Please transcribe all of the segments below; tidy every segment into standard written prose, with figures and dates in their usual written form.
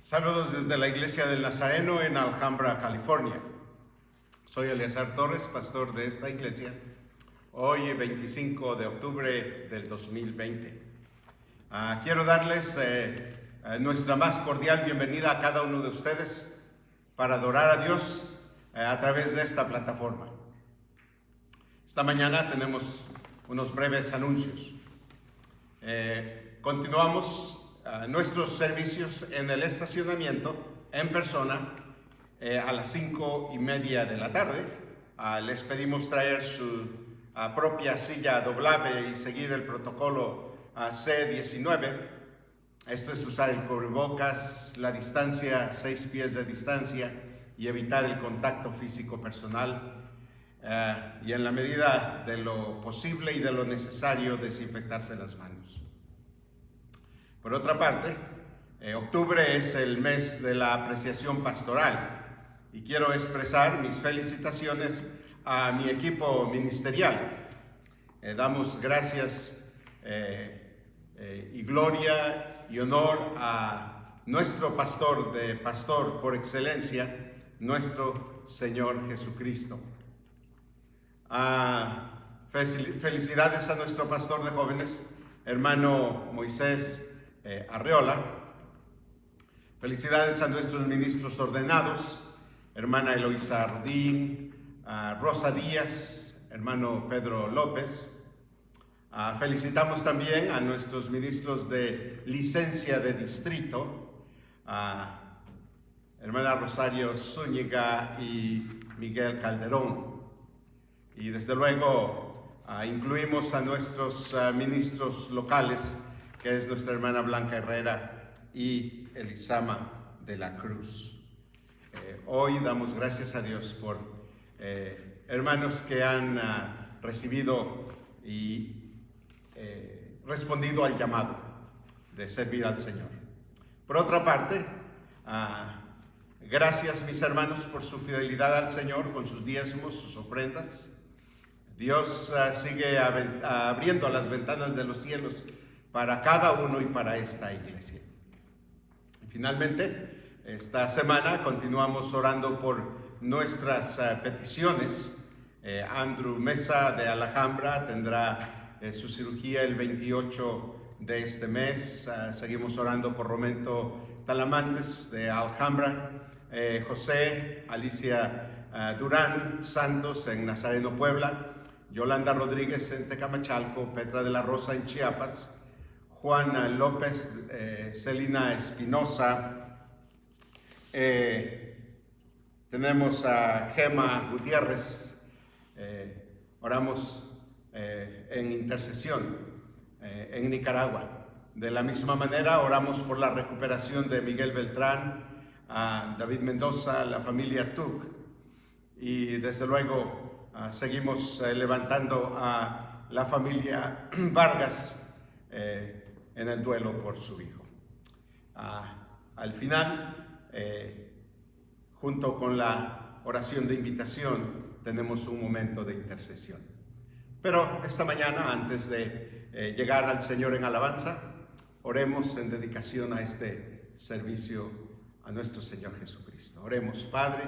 Saludos desde la Iglesia del Nazareno en Alhambra, California. Soy Eleazar Torres, pastor de esta iglesia. Hoy, 25 de octubre del 2020. Quiero darles nuestra más cordial bienvenida a cada uno de ustedes para adorar a Dios a través de esta plataforma. Esta mañana tenemos unos breves anuncios. Continuamos nuestros servicios en el estacionamiento en persona a las 5:30 de la tarde. Les pedimos traer su propia silla doblable y seguir el protocolo C19. Esto es usar el cubrebocas, la distancia, 6 pies de distancia y evitar el contacto físico personal. Y en la medida de lo posible y de lo necesario, desinfectarse las manos. Por otra parte, octubre es el mes de la apreciación pastoral y quiero expresar mis felicitaciones a mi equipo ministerial. Damos gracias y gloria y honor a nuestro pastor por excelencia, nuestro Señor Jesucristo. Felicidades a nuestro pastor de jóvenes, hermano Moisés Arreola. Felicidades a nuestros ministros ordenados, hermana Eloisa Rodín, Rosa Díaz, hermano Pedro López. Felicitamos también a nuestros ministros de licencia de distrito, hermana Rosario Zúñiga y Miguel Calderón. Y desde luego incluimos a nuestros ministros locales, que es nuestra hermana Blanca Herrera y Elisama de la Cruz. Hoy damos gracias a Dios por hermanos que han recibido y respondido al llamado de servir al Señor. Por otra parte, gracias mis hermanos por su fidelidad al Señor con sus diezmos, sus ofrendas. Dios sigue abriendo las ventanas de los cielos para cada uno y para esta iglesia. Y finalmente, esta semana continuamos orando por nuestras peticiones. Andrew Mesa de Alhambra tendrá su cirugía el 28 de este mes. Seguimos orando por Romento Talamantes de Alhambra, José Alicia Durán Santos en Nazareno, Puebla, Yolanda Rodríguez en Tecamachalco, Petra de la Rosa en Chiapas, Juan López, Celina Espinosa, tenemos a Gema Gutiérrez. Oramos en intercesión en Nicaragua. De la misma manera oramos por la recuperación de Miguel Beltrán, a David Mendoza, la familia Tuc, y desde luego seguimos levantando a la familia Vargas en el duelo por su hijo. Al final, junto con la oración de invitación, tenemos un momento de intercesión. Pero esta mañana, antes de llegar al Señor en alabanza, oremos en dedicación a este servicio a nuestro Señor Jesucristo. Oremos. Padre,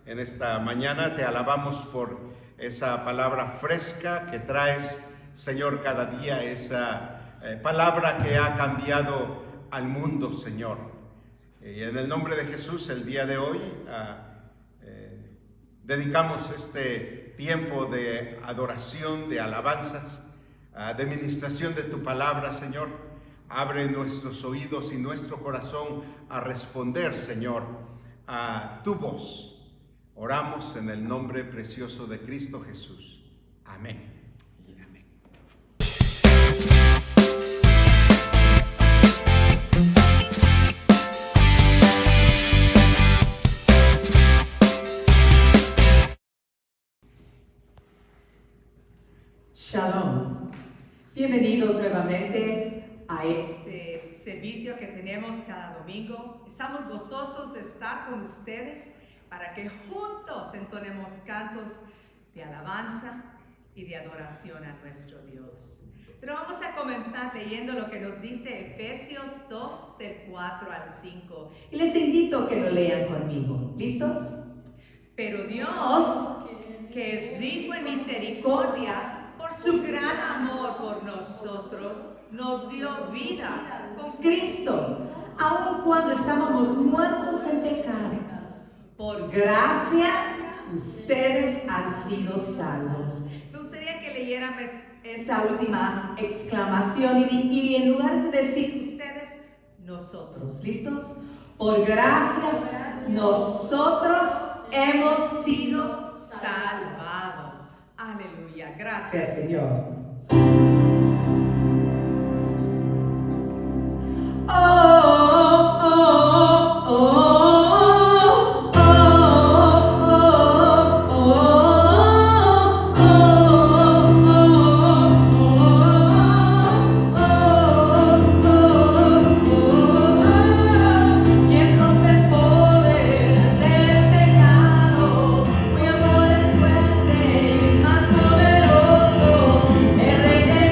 en esta mañana te alabamos por esa palabra fresca que traes, Señor, cada día, esa palabra que ha cambiado al mundo, Señor. Y en el nombre de Jesús, el día de hoy, dedicamos este tiempo de adoración, de alabanzas, de ministración de tu palabra, Señor. Abre nuestros oídos y nuestro corazón a responder, Señor, a tu voz. Oramos en el nombre precioso de Cristo Jesús. Amén. Shalom. Bienvenidos nuevamente a este servicio que tenemos cada domingo. Estamos gozosos de estar con ustedes para que juntos entonemos cantos de alabanza, y de adoración a nuestro Dios. Pero vamos a comenzar leyendo lo que nos dice Efesios 2, del 4 al 5. Y les invito a que lo lean conmigo. ¿Listos? Pero Dios, que es rico en misericordia, por su gran amor por nosotros, nos dio vida con Cristo, aun cuando estábamos muertos en pecados. Por gracia, ustedes han sido salvos. Me gustaría que leyéramos esa última exclamación y en lugar de decir ustedes, nosotros. ¿Listos? Por gracias, nosotros hemos sido salvados. Aleluya. Gracias, Señor. El Rey de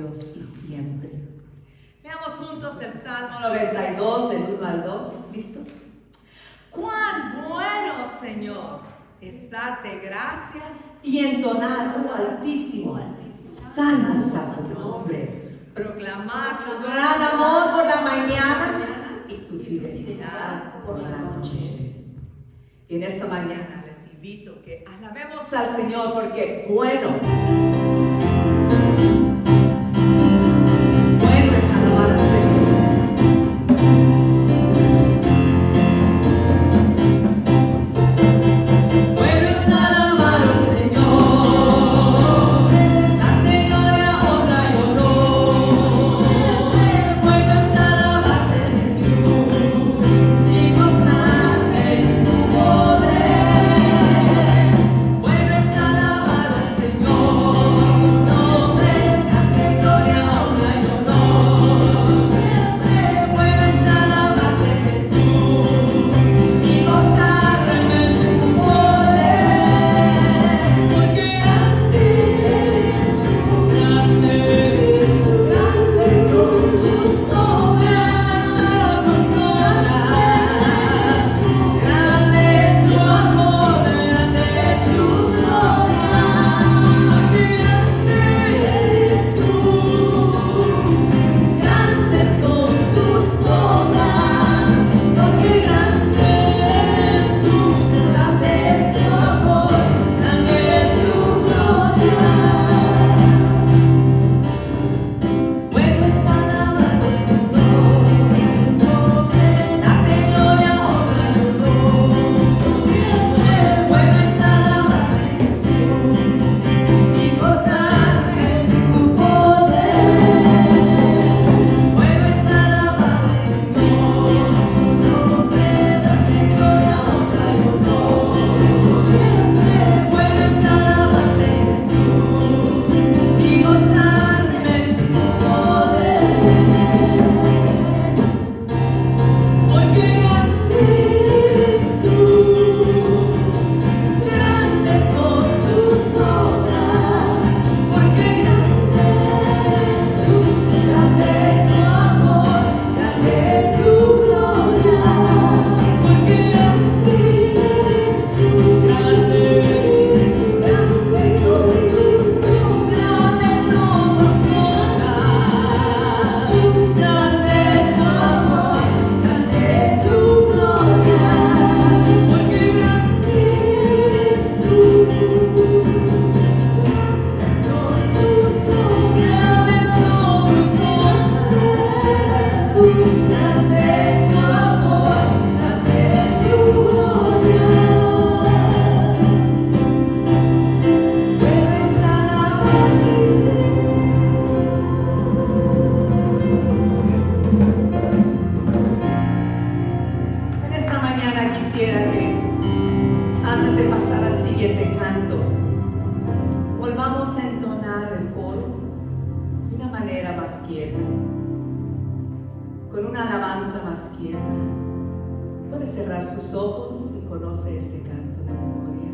Dios, y siempre. Veamos juntos el Salmo 92, del 1 al 2. ¿Listos? Cuán bueno, Señor, es darte gracias y entonar, oh Altísimo, salmos a tu nombre. Proclamar tu gran amor por la mañana y tu fidelidad por la noche. Y en esta mañana les invito que alabemos al Señor porque bueno es alabar al Señor. Bueno es alabar al Señor, darte gloria, honra y honor. Bueno es alabarte, Jesús, y gozarte en tu poder. Bueno es alabar al Señor, tu nombre, darte gloria, honra y honor. Bueno es alabarte, Jesús, y gozarte en tu poder. Porque grande eres tú, grande son tus obras, grande es tu amor, grande es tu gloria. Porque grande eres tú, grandes son tus obras. Porque grande eres tú, grande es tu amor, grande es tu gloria. Bueno es alabar al Señor, darte gloria, honra y honor. Bueno es alabarte, Jesús, y gozarte en tu poder. Bueno es alabar al Señor, darte gloria, honra y honor. Bueno es alabarte, Jesús, y gozarme en tu poder. Porque grande eres tú, grandes son tus obras. Porque grande eres tú, grande es tu amor, grande es tu gloria. Porque grande eres tú, grande son tus obras, grande son tus obras. Grande es tu amor, grande es tu gloria. Porque grande eres tú, grandes son tus obras, grande es tu amor, grande es tu gloria. Bueno es alabar al En esta mañana quisiera que, antes de pasar al siguiente canto, volvamos a entonar el coro de una manera más quieta, con una alabanza más quieta. Puede cerrar sus ojos si conoce este canto de memoria.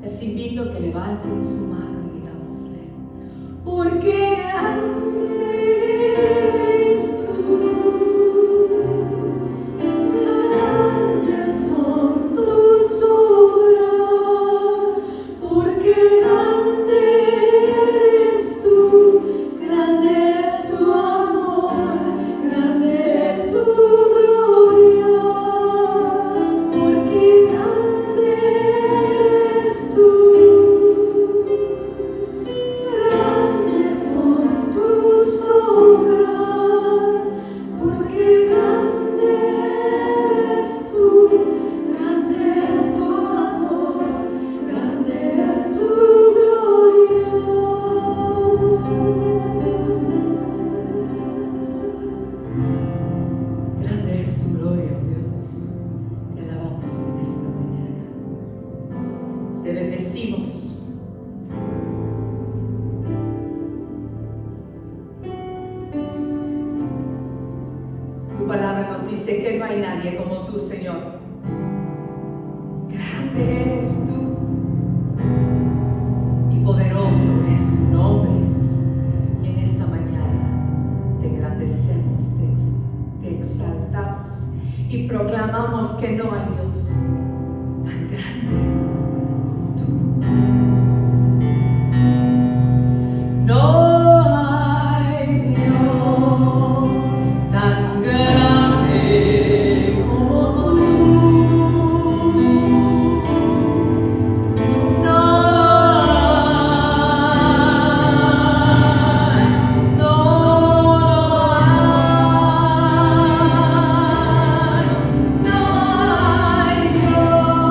Les invito a que levanten su mano y digámosle: porque grande eres tú, grandes son tus obras. Porque grande eres tú, grande es tu amor, grande es tu gloria. Porque grande eres tú, grandes son tus obras. Porque grande eres tú, grande es tu amor, grande es tu gloria. Grande es tu gloria, oh Dios. Te alabamos en esta mañana. Te bendecimos. Tu palabra nos dice que no hay nadie como tú, Señor. Grande eres tú y poderoso es tu nombre. Y en esta y proclamamos que no hay Dios tan grande como tú. No hay Dios tan grande como tú. No hay, no hay, no hay Dios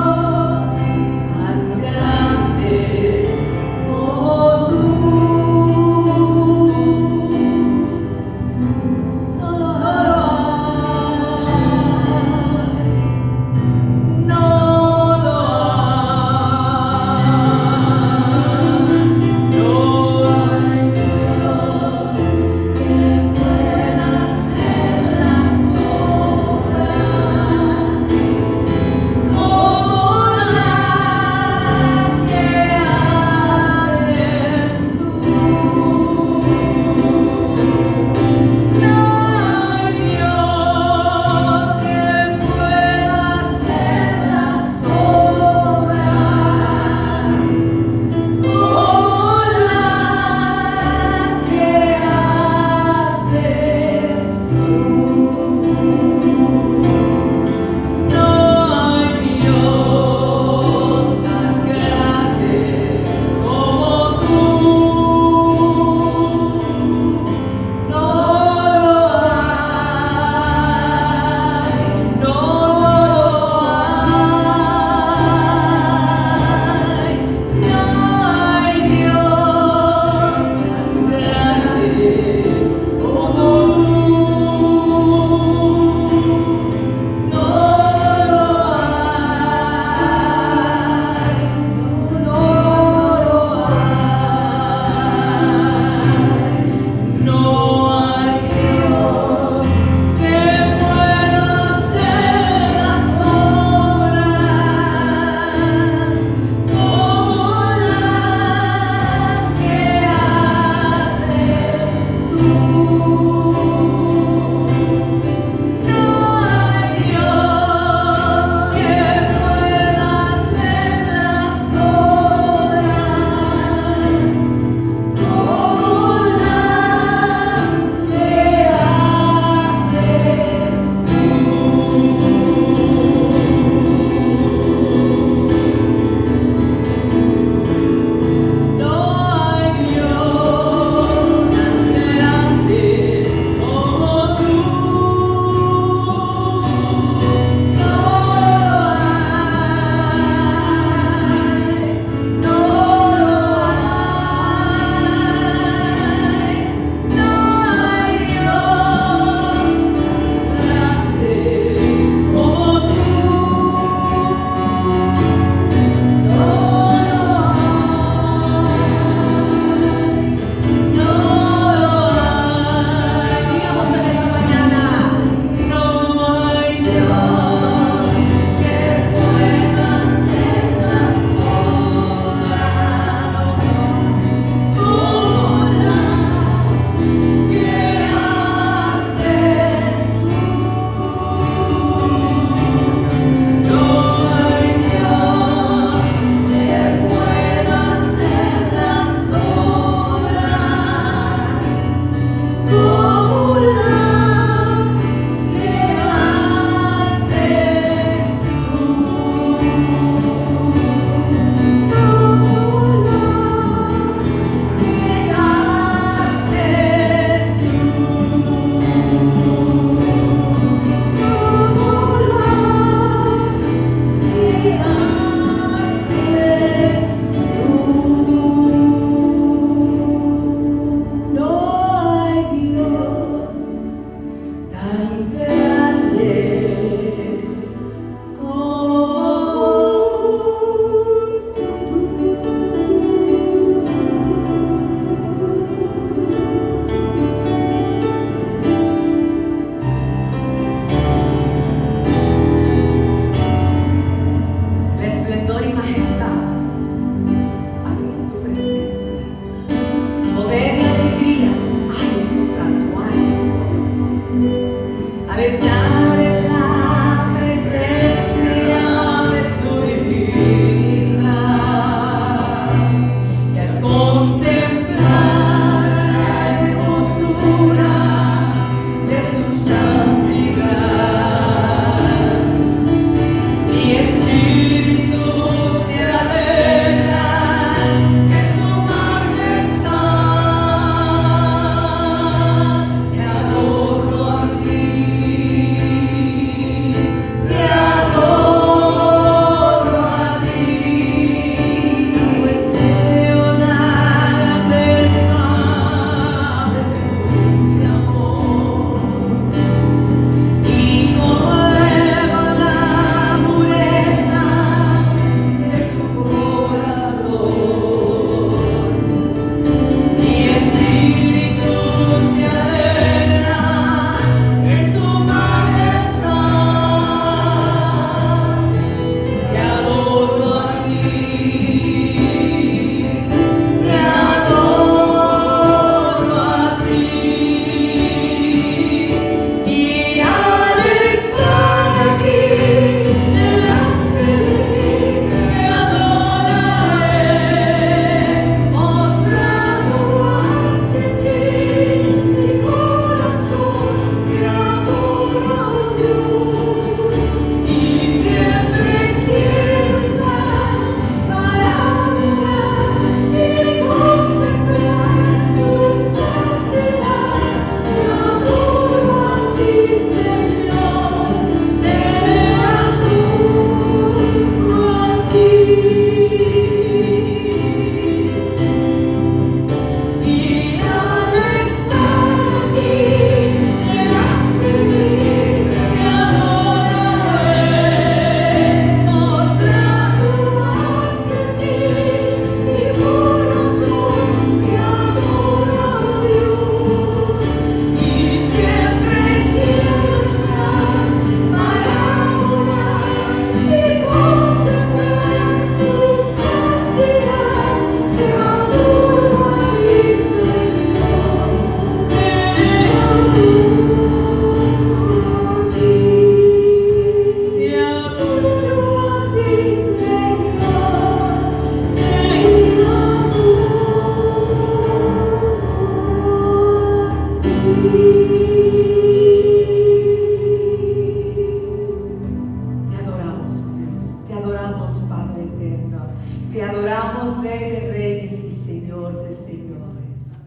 Te adoramos, Rey de Reyes y Señor de Señores.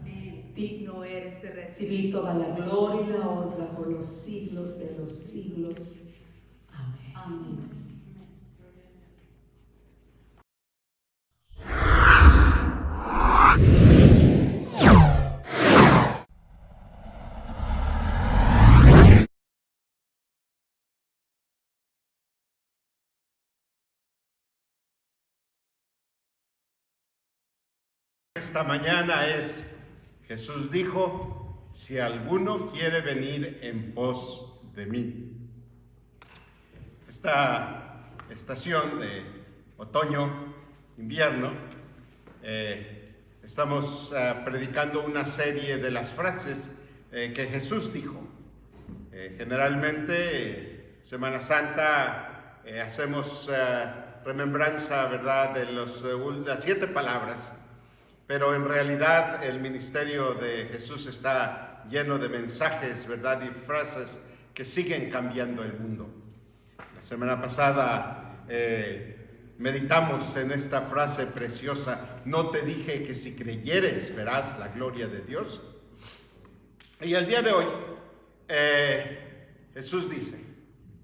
Digno eres de recibir toda la gloria y la honra por los siglos de los siglos. Amén. Amén. Esta mañana es, Jesús dijo, si alguno quiere venir en pos de mí. Esta estación de otoño, invierno, estamos predicando una serie de las frases que Jesús dijo. Generalmente, Semana Santa, hacemos remembranza, ¿verdad?, de las 7 palabras. Pero en realidad el ministerio de Jesús está lleno de mensajes, ¿verdad?, y frases que siguen cambiando el mundo. La semana pasada meditamos en esta frase preciosa: no te dije que si creyeres verás la gloria de Dios. Y el día de hoy Jesús dice: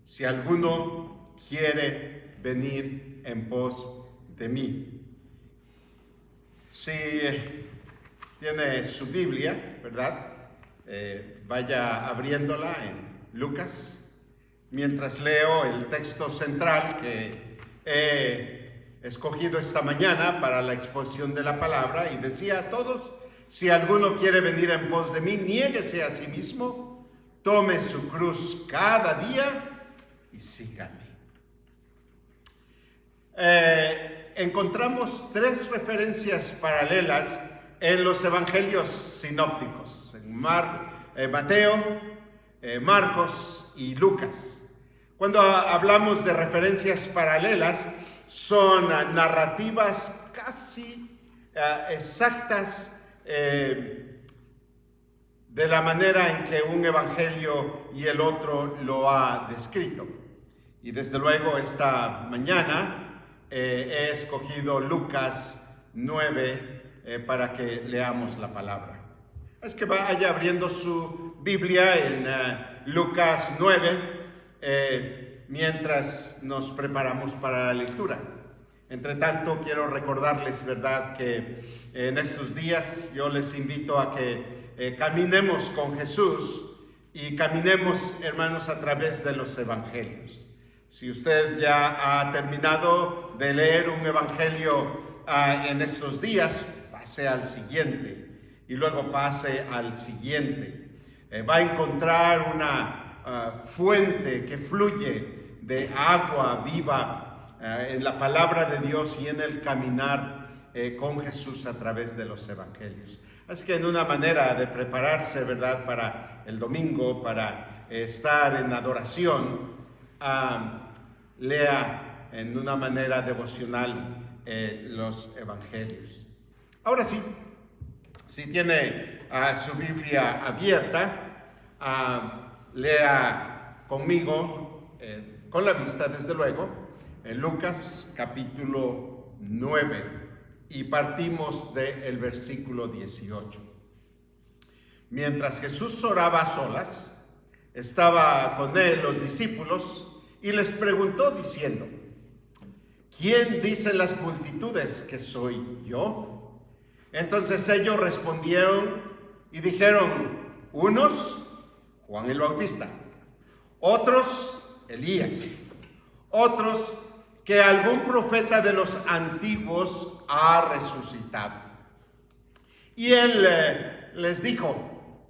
si alguno quiere venir en pos de mí. Si tiene su Biblia, ¿verdad?, vaya abriéndola en Lucas, mientras leo el texto central que he escogido esta mañana para la exposición de la palabra, y decía a todos: si alguno quiere venir en pos de mí, niéguese a sí mismo, tome su cruz cada día y sígame. Encontramos 3 referencias paralelas en los evangelios sinópticos, en Mateo, Marcos y Lucas. Cuando hablamos de referencias paralelas, son narrativas casi exactas de la manera en que un evangelio y el otro lo ha descrito. Y desde luego esta mañana he escogido Lucas 9 para que leamos la palabra. Es que vaya abriendo su Biblia en Lucas 9 mientras nos preparamos para la lectura. Entre tanto, quiero recordarles, ¿verdad?, que en estos días yo les invito a que caminemos con Jesús y caminemos, hermanos, a través de los evangelios. Si usted ya ha terminado de leer un evangelio en estos días, pase al siguiente y luego pase al siguiente. Va a encontrar una fuente que fluye de agua viva en la palabra de Dios y en el caminar con Jesús a través de los evangelios. Así que en una manera de prepararse, ¿verdad?, para el domingo, para estar en adoración, lea en una manera devocional los evangelios. Ahora sí, si tiene su Biblia abierta, lea conmigo, con la vista desde luego, en Lucas capítulo 9, y partimos del versículo 18. Mientras Jesús oraba a solas, estaba con él los discípulos y les preguntó diciendo: ¿quién dicen las multitudes que soy yo? Entonces ellos respondieron y dijeron: unos, Juan el Bautista; otros, Elías; otros, que algún profeta de los antiguos ha resucitado. Y él les dijo: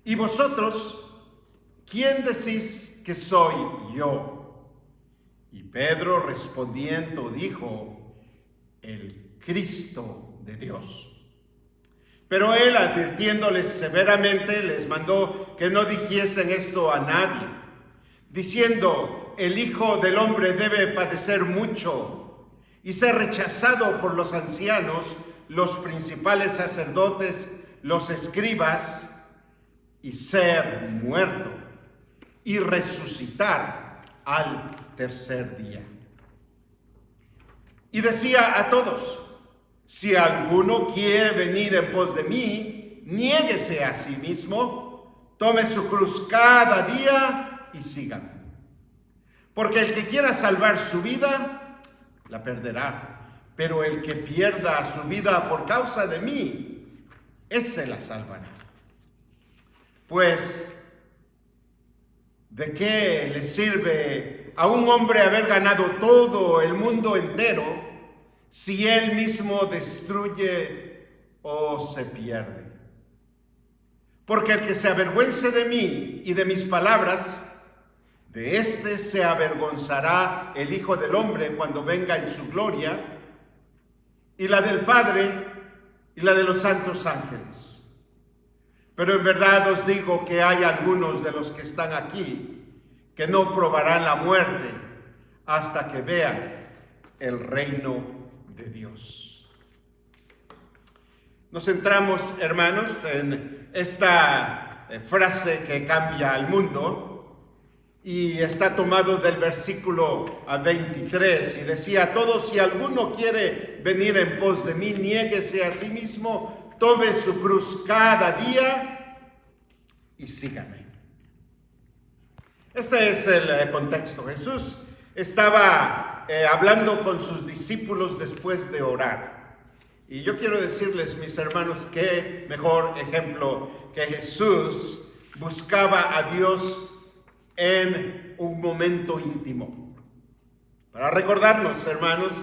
¿y vosotros, quién decís que soy yo? Y Pedro respondiendo dijo: el Cristo de Dios. Pero él, advirtiéndoles severamente, les mandó que no dijesen esto a nadie, diciendo: el Hijo del Hombre debe padecer mucho y ser rechazado por los ancianos, los principales sacerdotes, los escribas, y ser muerto y resucitar al tercer día. Y decía a todos: si alguno quiere venir en pos de mí, niéguese a sí mismo, tome su cruz cada día y sígame. Porque el que quiera salvar su vida, la perderá. Pero el que pierda su vida por causa de mí, ese la salvará. Pues, ¿de qué le sirve a un hombre haber ganado todo el mundo entero si él mismo destruye o se pierde? Porque el que se avergüence de mí y de mis palabras, de éste se avergonzará el Hijo del Hombre cuando venga en su gloria, y la del Padre y la de los santos ángeles. Pero en verdad os digo que hay algunos de los que están aquí que no probarán la muerte hasta que vean el reino de Dios. Nos centramos, hermanos, en esta frase que cambia al mundo, y está tomado del versículo 23, y decía: a todos, si alguno quiere venir en pos de mí, niéguese a sí mismo, tome su cruz cada día y sígame. Este es el contexto. Jesús estaba hablando con sus discípulos después de orar. Y yo quiero decirles, mis hermanos, qué mejor ejemplo que Jesús buscaba a Dios en un momento íntimo. Para recordarnos, hermanos,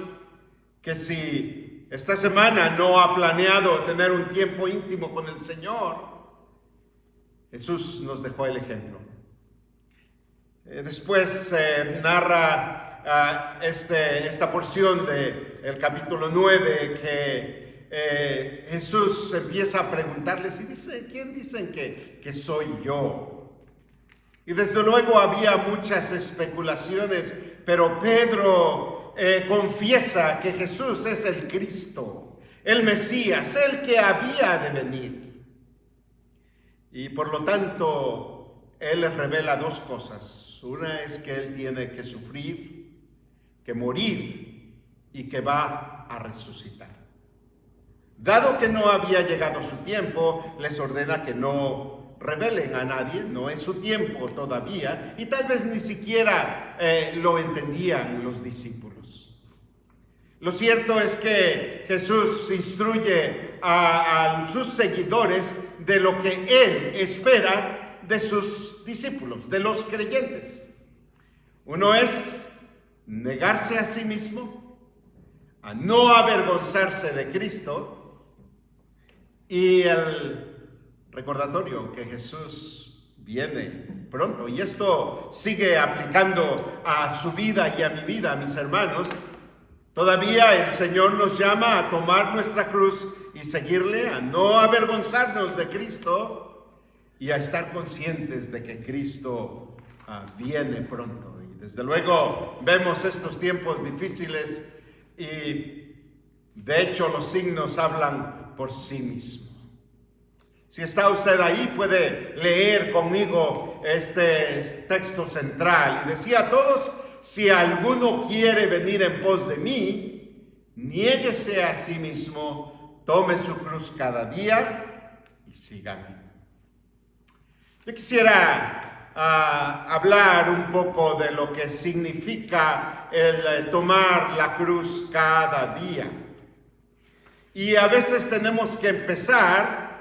que si esta semana no ha planeado tener un tiempo íntimo con el Señor, Jesús nos dejó el ejemplo. Después narra esta porción del capítulo 9 que Jesús empieza a preguntarles y dice: ¿quién dicen que soy yo? Y desde luego había muchas especulaciones, pero Pedro confiesa que Jesús es el Cristo, el Mesías, el que había de venir. Y por lo tanto, él les revela dos cosas. Una es que él tiene que sufrir, que morir y que va a resucitar. Dado que no había llegado su tiempo, les ordena que no revelen a nadie, no es su tiempo todavía, y tal vez ni siquiera lo entendían los discípulos. Lo cierto es que Jesús instruye a sus seguidores de lo que él espera de sus discípulos, de los creyentes. Uno es negarse a sí mismo, a no avergonzarse de Cristo, y el recordatorio que Jesús viene pronto. Y esto sigue aplicando a su vida y a mi vida, mis hermanos. Todavía el Señor nos llama a tomar nuestra cruz y seguirle, a no avergonzarnos de Cristo y a estar conscientes de que Cristo viene pronto. Y desde luego vemos estos tiempos difíciles y de hecho los signos hablan por sí mismos. Si está usted ahí, puede leer conmigo este texto central. Y decía a todos: si alguno quiere venir en pos de mí, niéguese a sí mismo, tome su cruz cada día y sígame. Yo quisiera hablar un poco de lo que significa el tomar la cruz cada día. Y a veces tenemos que empezar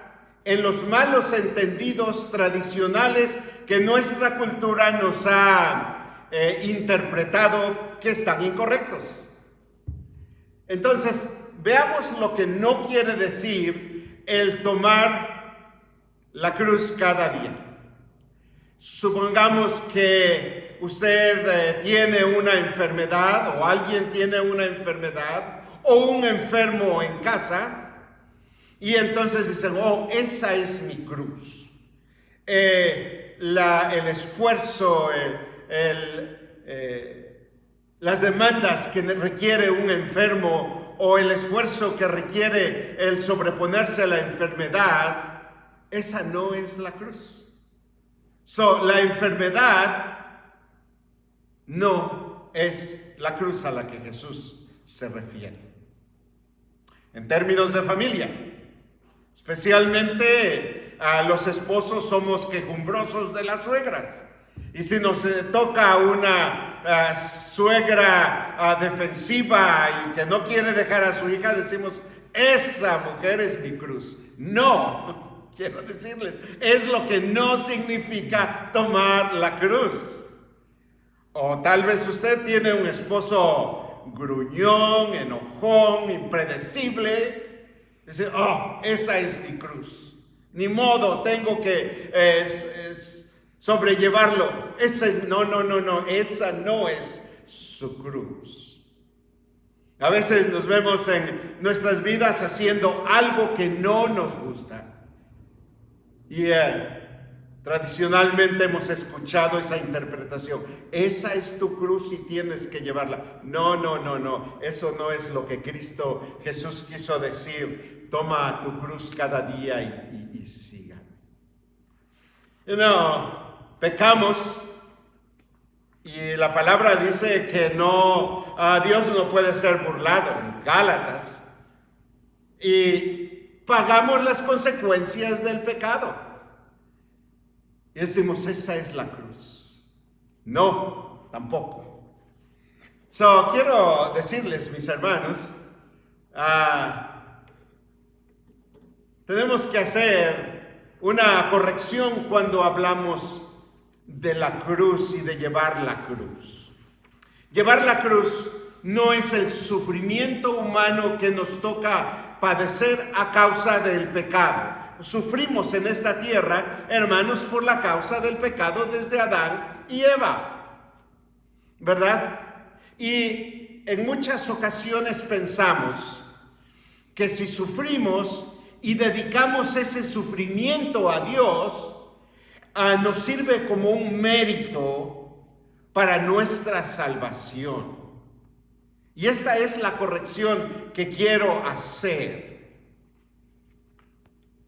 en los malos entendidos tradicionales que nuestra cultura nos ha interpretado que están incorrectos. Entonces, veamos lo que no quiere decir el tomar la cruz cada día. Supongamos que usted tiene una enfermedad, o alguien tiene una enfermedad, o un enfermo en casa, y entonces dicen: oh, esa es mi cruz. El esfuerzo, las demandas que requiere un enfermo, o el esfuerzo que requiere el sobreponerse a la enfermedad, esa no es la cruz. La enfermedad no es la cruz a la que Jesús se refiere. En términos de familia, especialmente a los esposos somos quejumbrosos de las suegras. Y si nos toca una suegra defensiva y que no quiere dejar a su hija, decimos, esa mujer es mi cruz. No, quiero decirles, es lo que no significa tomar la cruz. O tal vez usted tiene un esposo gruñón, enojón, impredecible. Dice, esa es mi cruz. Ni modo, tengo que sobrellevarlo. No, esa no es su cruz. A veces nos vemos en nuestras vidas haciendo algo que no nos gusta. Y tradicionalmente hemos escuchado esa interpretación. Esa es tu cruz y tienes que llevarla. No. Eso no es lo que Cristo Jesús quiso decir. Toma tu cruz cada día y siga. Pecamos y la palabra dice que Dios no puede ser burlado en Gálatas. Y pagamos las consecuencias del pecado. Y decimos, esa es la cruz. No, tampoco. Quiero decirles, mis hermanos, tenemos que hacer una corrección cuando hablamos de la cruz y de llevar la cruz. Llevar la cruz no es el sufrimiento humano que nos toca padecer a causa del pecado. Sufrimos en esta tierra, hermanos, por la causa del pecado desde Adán y Eva, ¿verdad? Y en muchas ocasiones pensamos que si sufrimos y dedicamos ese sufrimiento a Dios, nos sirve como un mérito para nuestra salvación. Y esta es la corrección que quiero hacer.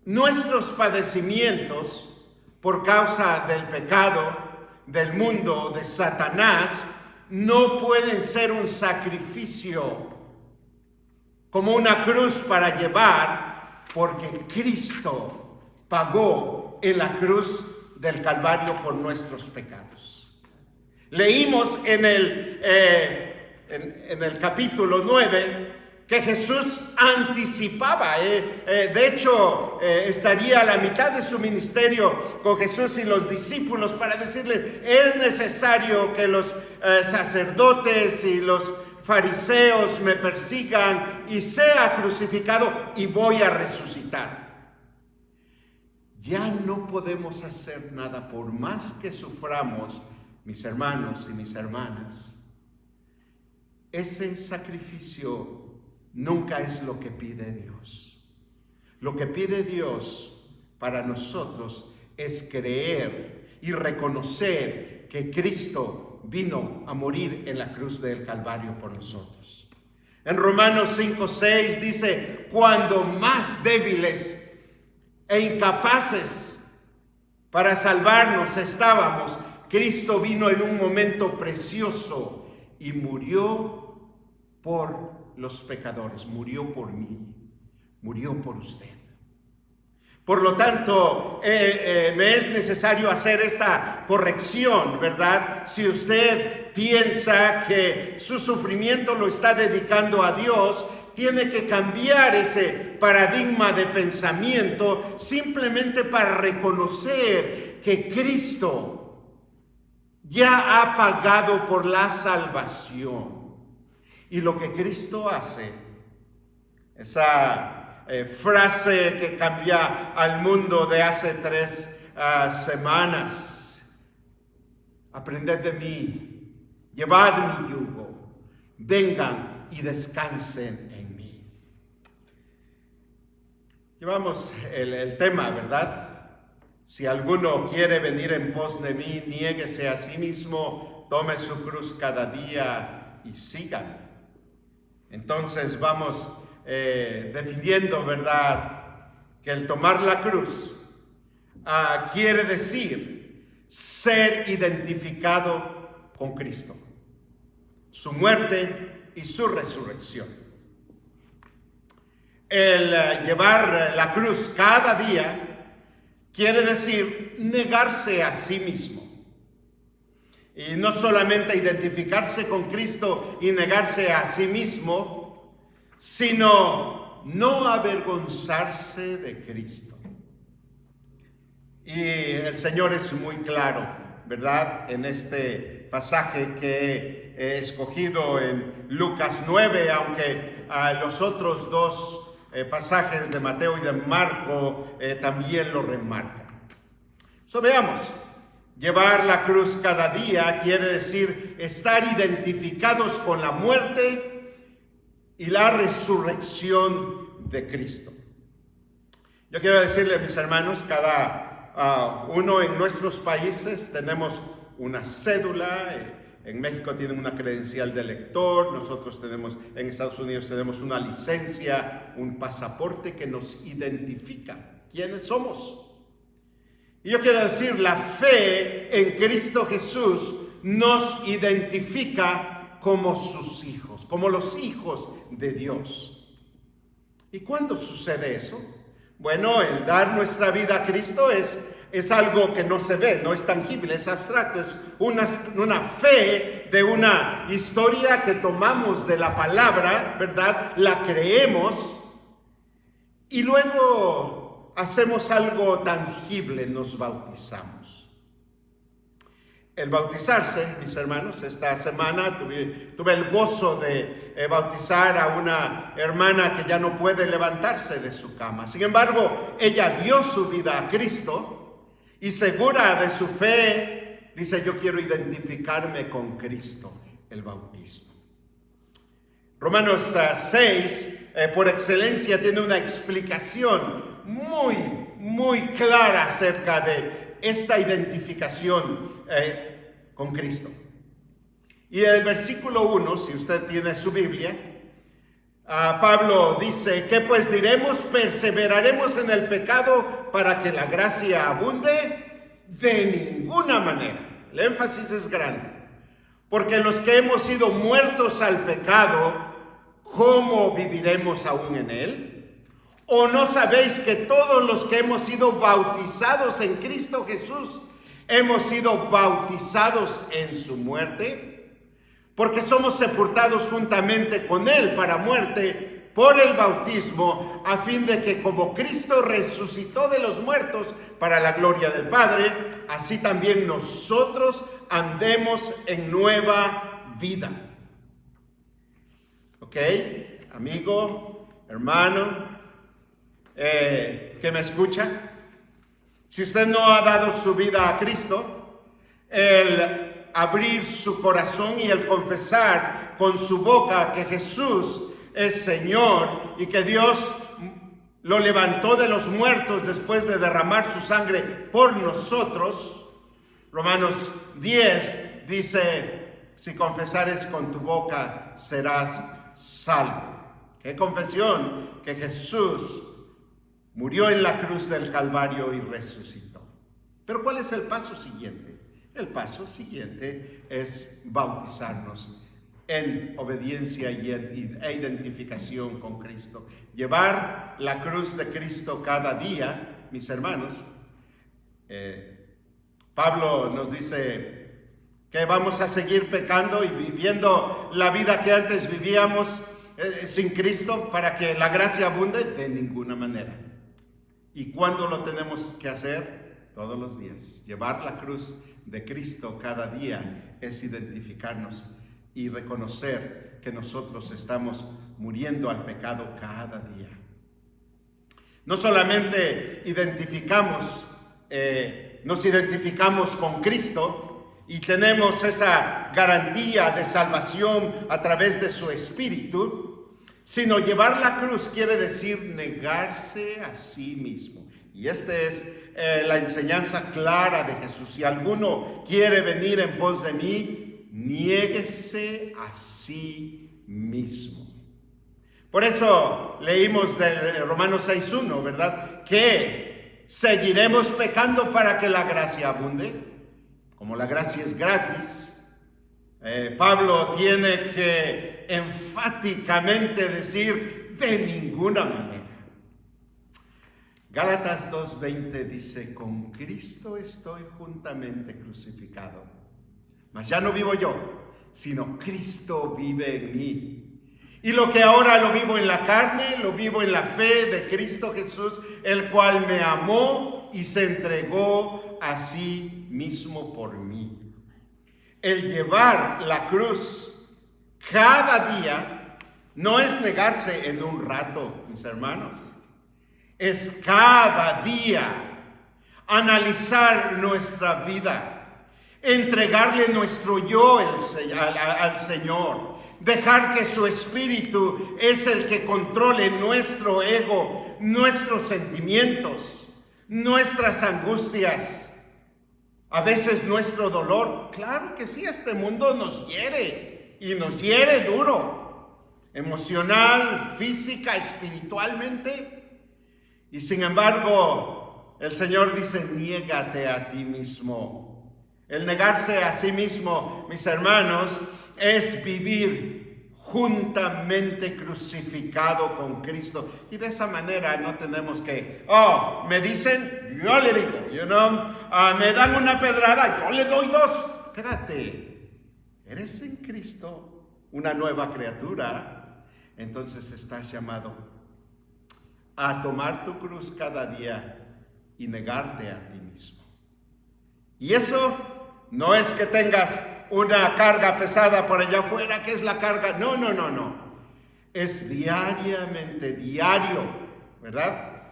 Nuestros padecimientos por causa del pecado, del mundo, de Satanás, no pueden ser un sacrificio como una cruz para llevar, porque Cristo pagó en la cruz del Calvario por nuestros pecados. Leímos en el capítulo 9 que Jesús anticipaba, de hecho estaría a la mitad de su ministerio con Jesús y los discípulos para decirles, es necesario que los sacerdotes y los fariseos me persigan y sea crucificado y voy a resucitar. Ya no podemos hacer nada por más que suframos, mis hermanos y mis hermanas. Ese sacrificio nunca es lo que pide Dios. Lo que pide Dios para nosotros es creer y reconocer que Cristo vino a morir en la cruz del Calvario por nosotros. En Romanos 5:6 dice, cuando más débiles e incapaces para salvarnos estábamos, Cristo vino en un momento precioso y murió por los pecadores, murió por mí, murió por usted. Por lo tanto, me es necesario hacer esta corrección, ¿verdad? Si usted piensa que su sufrimiento lo está dedicando a Dios, tiene que cambiar ese paradigma de pensamiento simplemente para reconocer que Cristo ya ha pagado por la salvación. Y lo que Cristo hace, esa frase que cambia al mundo de hace 3 semanas, aprended de mí, llevad mi yugo, vengan y descansen en mí. Llevamos el tema, ¿verdad? Si alguno quiere venir en pos de mí, niéguese a sí mismo, tome su cruz cada día y sígame. Entonces vamos definiendo, ¿verdad?, que el tomar la cruz quiere decir ser identificado con Cristo, su muerte y su resurrección. El llevar la cruz cada día quiere decir negarse a sí mismo. Y no solamente identificarse con Cristo y negarse a sí mismo, sino no avergonzarse de Cristo. Y el Señor es muy claro, ¿verdad? En este pasaje que he escogido en Lucas 9, aunque los otros dos pasajes de Mateo y de Marco también lo remarcan. Veamos, llevar la cruz cada día quiere decir estar identificados con la muerte y la resurrección de Cristo. Yo quiero decirle a mis hermanos, cada uno en nuestros países tenemos una cédula. En México tienen una credencial de elector, nosotros tenemos, en Estados Unidos tenemos una licencia, un pasaporte que nos identifica quiénes somos. Y yo quiero decir, la fe en Cristo Jesús nos identifica como sus hijos, como los hijos de Dios. ¿Y cuándo sucede eso? Bueno, el dar nuestra vida a Cristo es algo que no se ve, no es tangible, es abstracto, es una fe de una historia que tomamos de la palabra, ¿verdad? La creemos y luego hacemos algo tangible, nos bautizamos. El bautizarse, mis hermanos, esta semana tuve el gozo de bautizar a una hermana que ya no puede levantarse de su cama. Sin embargo, ella dio su vida a Cristo y segura de su fe, dice: yo quiero identificarme con Cristo, el bautismo. Romanos 6, por excelencia, tiene una explicación muy clara acerca de esta identificación con Cristo. Y el versículo 1, si usted tiene su Biblia, Pablo dice: ¿qué pues diremos? ¿Perseveraremos en el pecado para que la gracia abunde? De ninguna manera. El énfasis es grande. Porque los que hemos sido muertos al pecado, ¿cómo viviremos aún en él? ¿O no sabéis que todos los que hemos sido bautizados en Cristo Jesús hemos sido bautizados en su muerte? Porque somos sepultados juntamente con él para muerte por el bautismo, a fin de que como Cristo resucitó de los muertos para la gloria del Padre, así también nosotros andemos en nueva vida. ¿Ok? Amigo, hermano, que me escucha, si usted no ha dado su vida a Cristo, el abrir su corazón y el confesar con su boca que Jesús es Señor y que Dios lo levantó de los muertos después de derramar su sangre por nosotros, Romanos 10 dice: si confesares con tu boca serás salvo. ¿Qué confesión? Que Jesús murió en la cruz del Calvario y resucitó. Pero ¿cuál es el paso siguiente? El paso siguiente es bautizarnos en obediencia e identificación con Cristo. Llevar la cruz de Cristo cada día, mis hermanos. Pablo nos dice que vamos a seguir pecando y viviendo la vida que antes vivíamos sin Cristo para que la gracia abunde. De ninguna manera. ¿Y cuándo lo tenemos que hacer? Todos los días. Llevar la cruz de Cristo cada día es identificarnos y reconocer que nosotros estamos muriendo al pecado cada día. No solamente nos identificamos con Cristo y tenemos esa garantía de salvación a través de su Espíritu, sino llevar la cruz quiere decir negarse a sí mismo. Y esta es la enseñanza clara de Jesús. Si alguno quiere venir en pos de mí, niéguese a sí mismo. Por eso leímos de Romanos 6:1, ¿verdad? Que seguiremos pecando para que la gracia abunde. como la gracia es gratis, Pablo tiene que enfáticamente decir de ninguna manera. Gálatas 2:20 dice: con Cristo estoy juntamente crucificado, mas ya no vivo yo, sino Cristo vive en mí. Y lo que ahora lo vivo en la carne, lo vivo en la fe de Cristo Jesús, el cual me amó y se entregó a sí mismo por mí. El llevar la cruz cada día no es negarse en un rato, mis hermanos. Es cada día analizar nuestra vida, entregarle nuestro yo al Señor, dejar que su Espíritu es el que controle nuestro ego, nuestros sentimientos, nuestras angustias, a veces nuestro dolor. Claro que sí, este mundo nos hiere y nos hiere duro, emocional, física, espiritualmente. Y sin embargo, el Señor dice: niégate a ti mismo. El negarse a sí mismo, mis hermanos, es vivir juntamente crucificado con Cristo. Y de esa manera no tenemos que, me dicen, yo le digo, me dan una pedrada, yo le doy dos. Espérate, eres en Cristo una nueva criatura, entonces estás llamado a tomar tu cruz cada día y negarte a ti mismo. Y eso no es que tengas una carga pesada por allá afuera, que es la carga. No. Es diario, ¿verdad?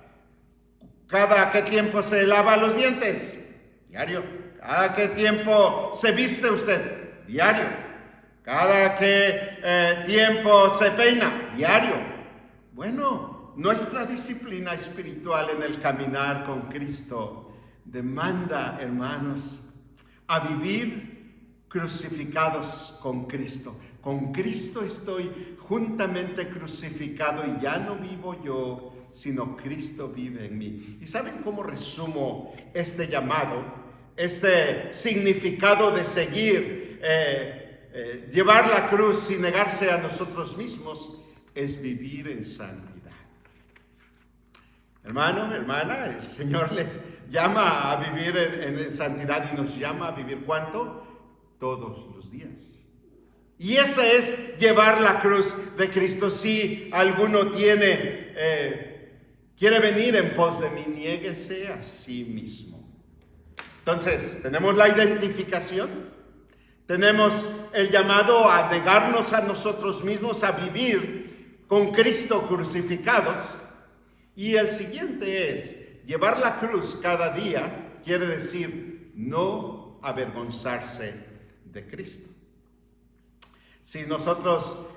¿Cada qué tiempo se lava los dientes? Diario. ¿Cada qué tiempo se viste usted? Diario. ¿Cada qué tiempo se peina? Diario. Bueno, nuestra disciplina espiritual en el caminar con Cristo demanda, hermanos, a vivir crucificados con Cristo. Con Cristo estoy juntamente crucificado y ya no vivo yo, sino Cristo vive en mí. ¿Y saben cómo resumo este llamado, este significado de seguir, llevar la cruz y negarse a nosotros mismos? Es vivir en santidad. Hermano, hermana, el Señor les llama a vivir en santidad y nos llama a vivir ¿cuánto? Todos los días. Y ese es llevar la cruz de Cristo. Si alguno quiere venir en pos de mí, niéguese a sí mismo. Entonces, tenemos la identificación, tenemos el llamado a negarnos a nosotros mismos, a vivir con Cristo crucificados. Y el siguiente es, llevar la cruz cada día quiere decir no avergonzarse de Cristo. Si nosotros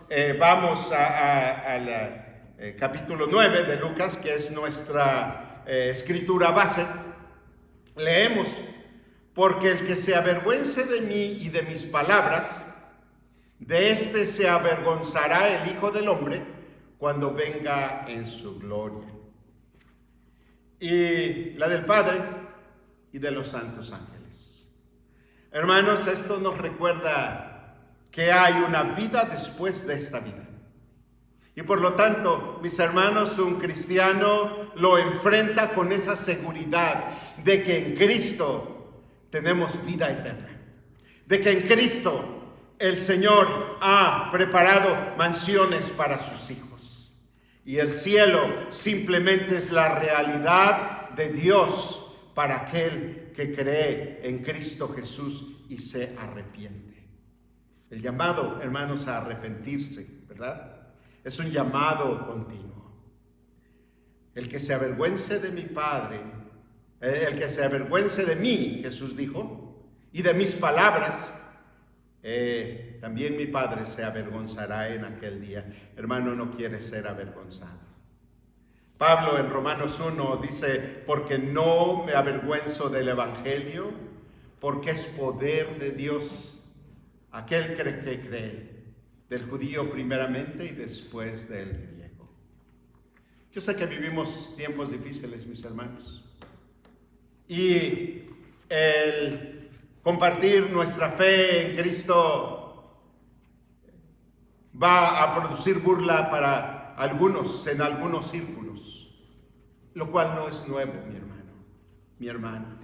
vamos al capítulo 9 de Lucas, que es nuestra escritura base, leemos: porque el que se avergüence de mí y de mis palabras, de éste se avergonzará el Hijo del Hombre cuando venga en su gloria. Y la del Padre y de los santos ángeles. Hermanos, esto nos recuerda que hay una vida después de esta vida. Y por lo tanto, mis hermanos, un cristiano lo enfrenta con esa seguridad de que en Cristo tenemos vida eterna. De que en Cristo el Señor ha preparado mansiones para sus hijos. Y el cielo simplemente es la realidad de Dios para aquel que cree en Cristo Jesús y se arrepiente. El llamado, hermanos, a arrepentirse, ¿verdad? Es un llamado continuo. El que se avergüence de mi Padre, el que se avergüence de mí, Jesús dijo, y de mis palabras, también mi Padre se avergonzará en aquel día. Hermano, no quiere ser avergonzado. Pablo en Romanos 1 dice: porque no me avergüenzo del Evangelio, porque es poder de Dios. Aquel que cree, del judío primeramente y después del griego. Yo sé que vivimos tiempos difíciles, mis hermanos. Y el compartir nuestra fe en Cristo va a producir burla para algunos, en algunos círculos, lo cual no es nuevo, mi hermano, mi hermana.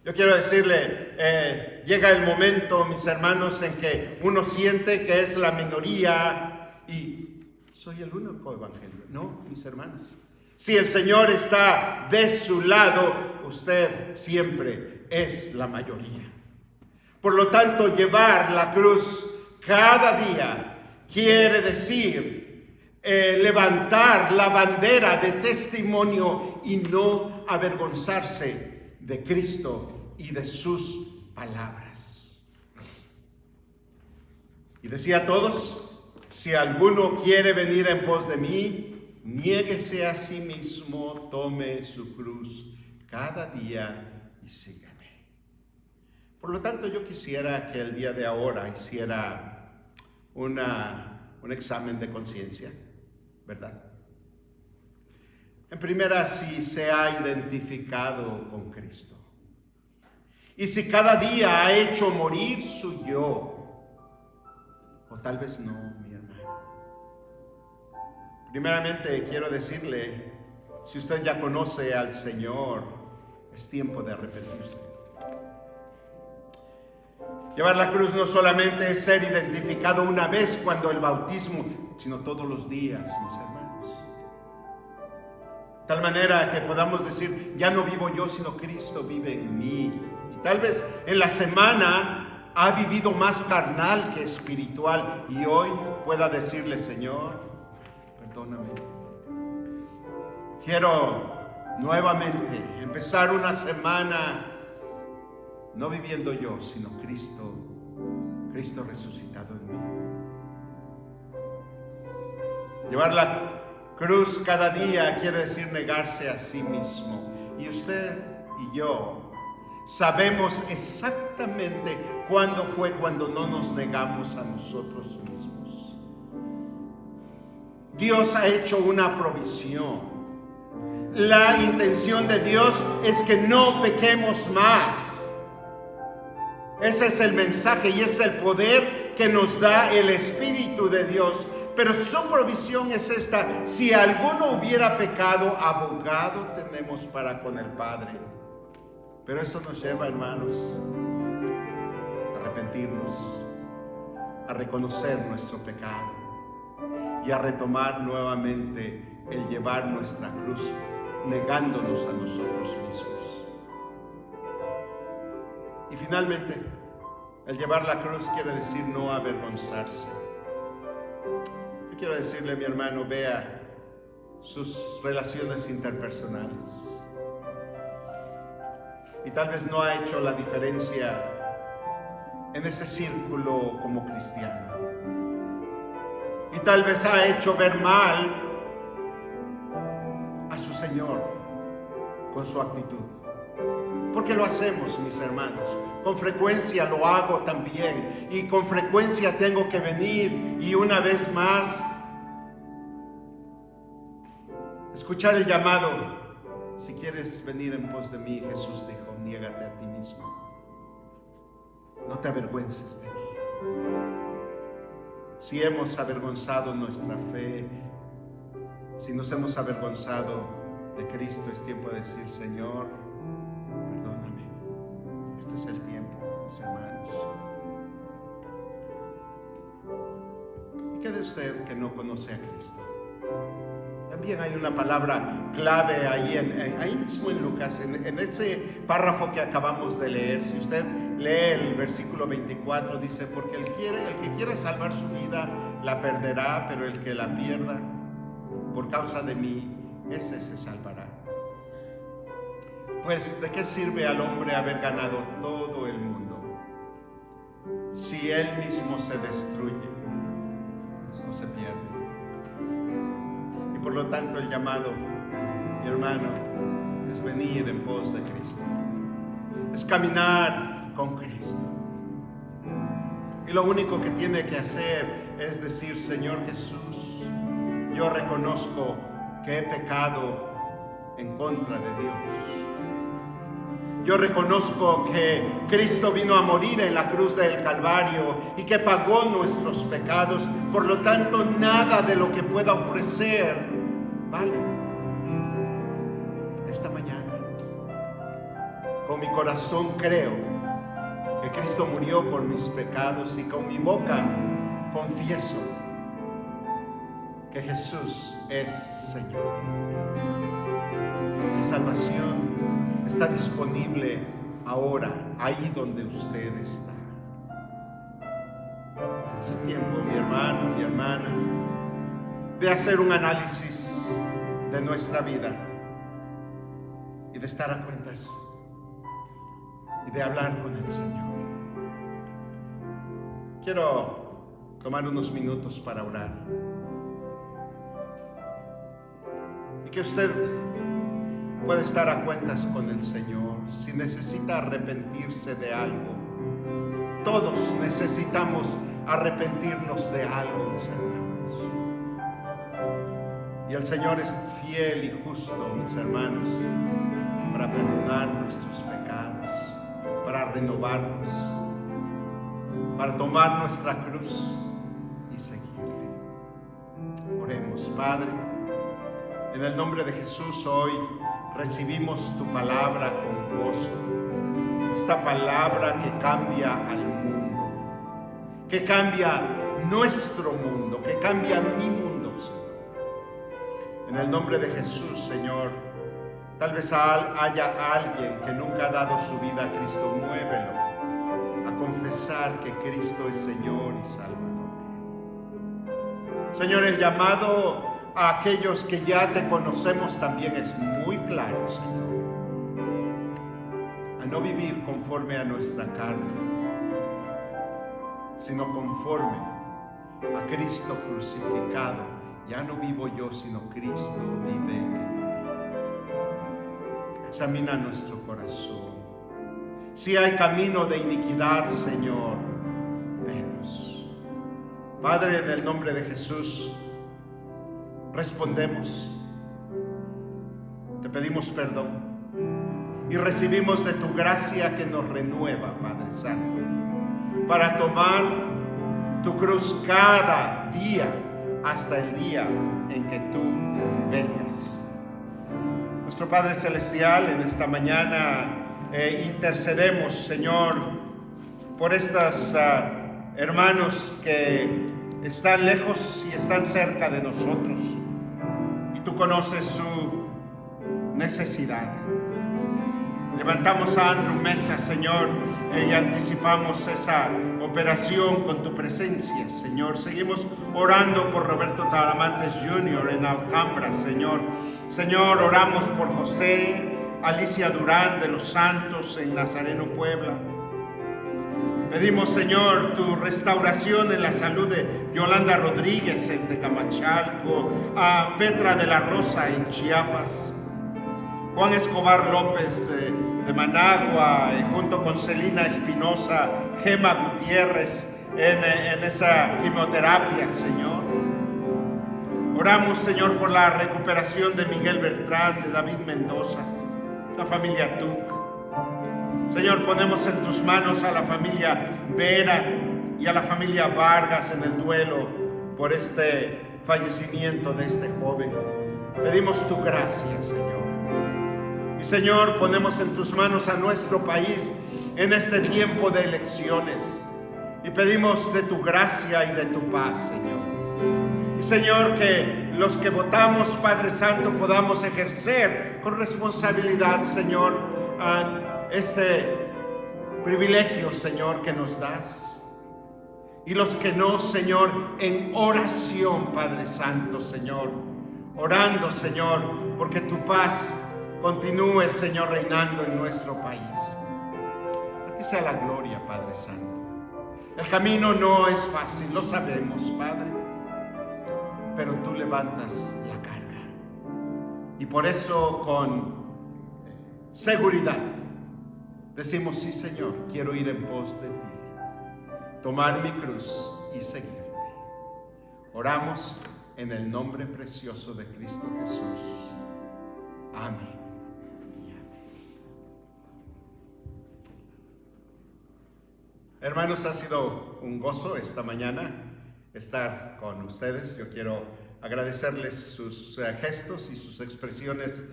Yo quiero decirle, llega el momento, mis hermanos, en que uno siente que es la minoría y soy el único evangelio. No, mis hermanos. Si el Señor está de su lado, usted siempre es la mayoría. Por lo tanto, llevar la cruz cada día quiere decir levantar la bandera de testimonio y no avergonzarse de Cristo y de sus palabras. Y decía a todos, si alguno quiere venir en pos de mí, niéguese a sí mismo, tome su cruz cada día y sígame. Por lo tanto, yo quisiera que el día de ahora hiciera un examen de conciencia, ¿verdad? En primera, si se ha identificado con Cristo. Y si cada día ha hecho morir su yo. O tal vez no, mi hermano. Primeramente, quiero decirle, si usted ya conoce al Señor, es tiempo de arrepentirse. Llevar la cruz no solamente es ser identificado una vez cuando el bautismo, sino todos los días, mis hermanos. De tal manera que podamos decir, ya no vivo yo, sino Cristo vive en mí. Y tal vez en la semana ha vivido más carnal que espiritual y hoy pueda decirle, Señor, perdóname. Quiero nuevamente empezar una semana no viviendo yo, sino Cristo resucitado en mí. Llevar la cruz cada día quiere decir negarse a sí mismo. Y usted y yo sabemos exactamente cuándo fue cuando no nos negamos a nosotros mismos. Dios ha hecho una provisión. La intención de Dios es que no pequemos más. Ese es el mensaje y es el poder que nos da el Espíritu de Dios. Pero su provisión es esta: si alguno hubiera pecado, abogado tenemos para con el Padre. Pero eso nos lleva, hermanos, a arrepentirnos, a reconocer nuestro pecado y a retomar nuevamente el llevar nuestra cruz, negándonos a nosotros mismos. Y finalmente, el llevar la cruz quiere decir no avergonzarse. Yo quiero decirle, mi hermano, vea sus relaciones interpersonales. Y tal vez no ha hecho la diferencia en ese círculo como cristiano. Y tal vez ha hecho ver mal a su Señor con su actitud. Porque lo hacemos, mis hermanos. Con frecuencia lo hago también. Y con frecuencia tengo que venir y una vez más escuchar el llamado. Si quieres venir en pos de mí, Jesús dijo, niégate a ti mismo. No te avergüences de mí. Si hemos avergonzado nuestra fe, si nos hemos avergonzado de Cristo, es tiempo de decir, Señor, perdóname. Este es el tiempo, mis hermanos. ¿Y qué de usted que no conoce a Cristo? También hay una palabra clave ahí mismo en Lucas, en ese párrafo que acabamos de leer. Si usted lee el versículo 24, dice, porque el que quiera salvar su vida la perderá, pero el que la pierda por causa de mí, ese se salvará. Pues, ¿de qué sirve al hombre haber ganado todo el mundo si él mismo se destruye o se pierde? Por lo tanto, el llamado, mi hermano, es venir en pos de Cristo. Es caminar con Cristo. Y lo único que tiene que hacer es decir, Señor Jesús, yo reconozco que he pecado en contra de Dios. Yo reconozco que Cristo vino a morir en la cruz del Calvario y que pagó nuestros pecados. Por lo tanto, nada de lo que pueda ofrecer vale. Esta mañana, con mi corazón creo que Cristo murió por mis pecados y con mi boca confieso que Jesús es Señor. La salvación está disponible ahora, ahí donde usted está. Es el tiempo, mi hermano, mi hermana, de hacer un análisis de nuestra vida y de estar a cuentas y de hablar con el Señor. Quiero tomar unos minutos para orar y que usted puede estar a cuentas con el Señor. Si necesita arrepentirse de algo, todos necesitamos arrepentirnos de algo, mis hermanos. Y el Señor es fiel y justo, mis hermanos, para perdonar nuestros pecados, para renovarnos, para tomar nuestra cruz y seguirle. Oremos. Padre, en el nombre de Jesús, hoy recibimos tu palabra con gozo. Esta palabra que cambia al mundo, que cambia nuestro mundo, que cambia mi mundo, Señor. En el nombre de Jesús, Señor, tal vez haya alguien que nunca ha dado su vida a Cristo. Muévelo a confesar que Cristo es Señor y Salvador. Señor, el llamado a aquellos que ya te conocemos también es muy claro, Señor, a no vivir conforme a nuestra carne, sino conforme a Cristo crucificado. Ya no vivo yo, sino Cristo vive en mí. Examina nuestro corazón. Si hay camino de iniquidad, Señor, venos. Padre, en el nombre de Jesús, respondemos, te pedimos perdón y recibimos de tu gracia que nos renueva, Padre Santo, para tomar tu cruz cada día hasta el día en que tú vengas. Nuestro Padre Celestial, en esta mañana intercedemos, Señor, por estos hermanos que están lejos y están cerca de nosotros, y tú conoces su necesidad. Levantamos a Andrew Mesa, Señor, y anticipamos esa operación con tu presencia, Señor. Seguimos orando por Roberto Talamantes Jr. en Alhambra, Señor. Señor, oramos por José, Alicia Durán de los Santos en Nazareno, Puebla. Pedimos, Señor, tu restauración en la salud de Yolanda Rodríguez en Tecamachalco, a Petra de la Rosa en Chiapas, Juan Escobar López de Managua, junto con Celina Espinosa, Gema Gutiérrez en esa quimioterapia, Señor. Oramos, Señor, por la recuperación de Miguel Beltrán, de David Mendoza, la familia Tuc. Señor, ponemos en tus manos a la familia Vera y a la familia Vargas en el duelo por este fallecimiento de este joven. Pedimos tu gracia, Señor. Y Señor, ponemos en tus manos a nuestro país en este tiempo de elecciones. Y pedimos de tu gracia y de tu paz, Señor. Y Señor, que los que votamos, Padre Santo, podamos ejercer con responsabilidad, Señor, este privilegio, Señor, que nos das. Y los que no, Señor, en oración, Padre Santo, Señor, orando, Señor, porque tu paz continúe, Señor, reinando en nuestro país. A ti sea la gloria, Padre Santo. El camino no es fácil, lo sabemos, Padre, pero tú levantas la carga. Y por eso, con seguridad, decimos: sí, Señor, quiero ir en pos de ti, tomar mi cruz y seguirte. Oramos en el nombre precioso de Cristo Jesús. Amén. Hermanos, ha sido un gozo esta mañana estar con ustedes. Yo quiero agradecerles sus gestos y sus expresiones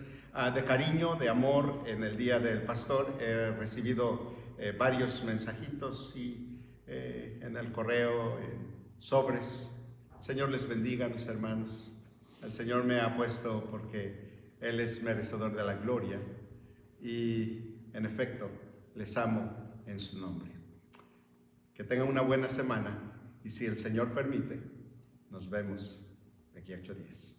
de cariño, de amor en el Día del Pastor. He recibido varios mensajitos y en el correo, en sobres. El Señor les bendiga, mis hermanos. El Señor me ha puesto porque Él es merecedor de la gloria y en efecto les amo en su nombre. Que tengan una buena semana y si el Señor permite, nos vemos de aquí a 8 días.